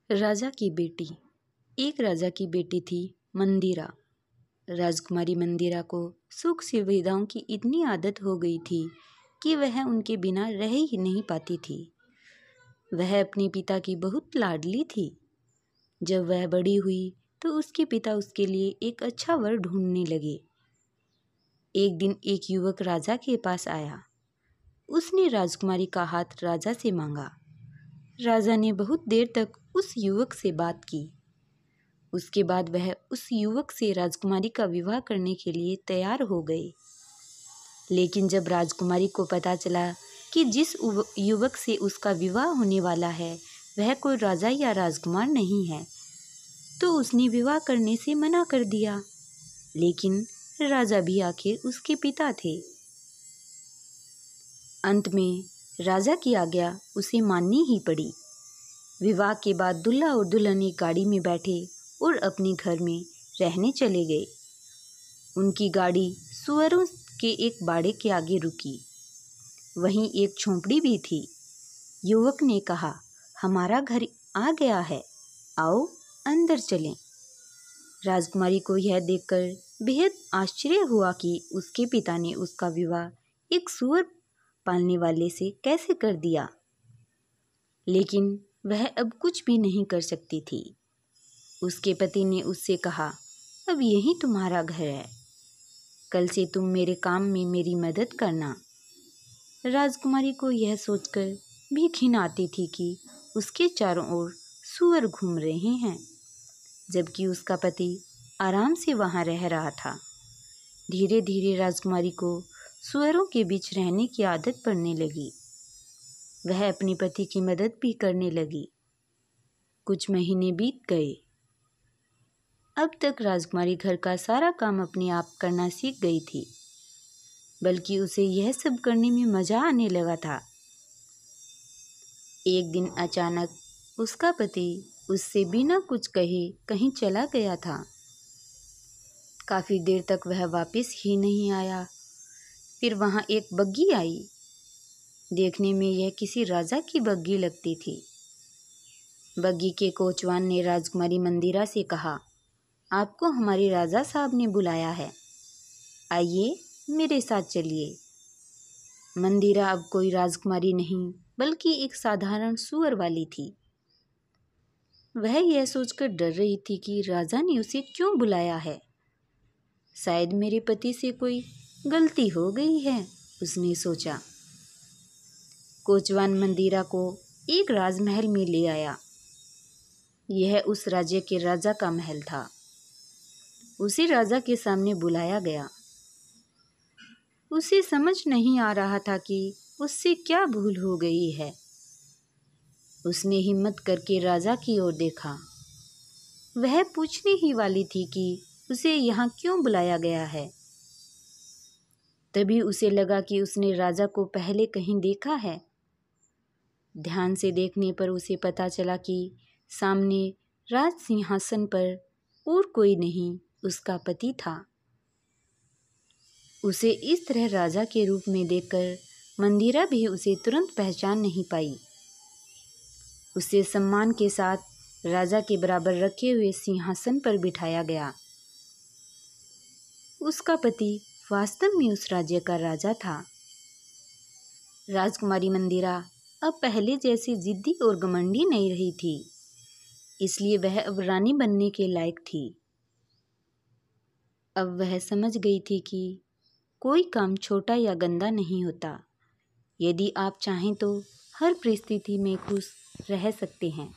राजा की बेटी। एक राजा की बेटी थी मंदिरा। राजकुमारी मंदिरा को सुख सुविधाओं की इतनी आदत हो गई थी कि वह उनके बिना रह ही नहीं पाती थी। वह अपने पिता की बहुत लाडली थी। जब वह बड़ी हुई तो उसके पिता उसके लिए एक अच्छा वर ढूंढने लगे। एक दिन एक युवक राजा के पास आया। उसने राजकुमारी का हाथ राजा से मांगा। राजा ने बहुत देर तक उस युवक से बात की। उसके बाद वह उस युवक से राजकुमारी का विवाह करने के लिए तैयार हो गए। लेकिन जब राजकुमारी को पता चला कि जिस युवक से उसका विवाह होने वाला है वह कोई राजा या राजकुमार नहीं है, तो उसने विवाह करने से मना कर दिया। लेकिन राजा भी आखिर उसके पिता थे। अंत में राजा की आज्ञा उसे माननी ही पड़ी। विवाह के बाद दूल्हा और दुल्हन एक गाड़ी में बैठे और अपने घर में रहने चले गए। उनकी गाड़ी सुअरों के एक बाड़े के आगे रुकी। वहीं एक झोंपड़ी भी थी। युवक ने कहा, हमारा घर आ गया है, आओ अंदर चलें। राजकुमारी को यह देखकर बेहद आश्चर्य हुआ कि उसके पिता ने उसका विवाह एक सुअर पालने वाले से कैसे कर दिया। लेकिन वह अब कुछ भी नहीं कर सकती थी। उसके पति ने उससे कहा, अब यही तुम्हारा घर है, कल से तुम मेरे काम में मेरी मदद करना। राजकुमारी को यह सोचकर भी घिन आती थी कि उसके चारों ओर सुअर घूम रहे हैं, जबकि उसका पति आराम से वहां रह रहा था। धीरे धीरे राजकुमारी को सुअरों के बीच रहने की आदत पड़ने लगी। वह अपने पति की मदद भी करने लगी। कुछ महीने बीत गए। अब तक राजकुमारी घर का सारा काम अपने आप करना सीख गई थी, बल्कि उसे यह सब करने में मजा आने लगा था। एक दिन अचानक उसका पति उससे बिना कुछ कहे कहीं चला गया था। काफी देर तक वह वापस ही नहीं आया। फिर वहां एक बग्गी आई। देखने में यह किसी राजा की बग्गी लगती थी। बग्गी के कोचवान ने राजकुमारी मंदिरा से कहा, आपको हमारे राजा साहब ने बुलाया है, आइए मेरे साथ चलिए। मंदिरा अब कोई राजकुमारी नहीं बल्कि एक साधारण सुअर वाली थी। वह यह सोचकर डर रही थी कि राजा ने उसे क्यों बुलाया है। शायद मेरे पति से कोई गलती हो गई है, उसने सोचा। कोचवान मंदिरा को एक राजमहल में ले आया। यह उस राज्य के राजा का महल था। उसे राजा के सामने बुलाया गया। उसे समझ नहीं आ रहा था कि उससे क्या भूल हो गई है। उसने हिम्मत करके राजा की ओर देखा। वह पूछने ही वाली थी कि उसे यहाँ क्यों बुलाया गया है। तभी उसे लगा कि उसने राजा को पहले कहीं देखा है। ध्यान से देखने पर उसे पता चला कि सामने राज सिंहासन पर और कोई नहीं, उसका पति था। उसे इस तरह राजा के रूप में देखकर मंदिरा भी उसे तुरंत पहचान नहीं पाई। उसे सम्मान के साथ राजा के बराबर रखे हुए सिंहासन पर बिठाया गया। उसका पति वास्तव में उस राज्य का राजा था। राजकुमारी मंदिरा अब पहले जैसी जिद्दी और घमंडी नहीं रही थी, इसलिए वह अब रानी बनने के लायक थी। अब वह समझ गई थी कि कोई काम छोटा या गंदा नहीं होता। यदि आप चाहें तो हर परिस्थिति में खुश रह सकते हैं।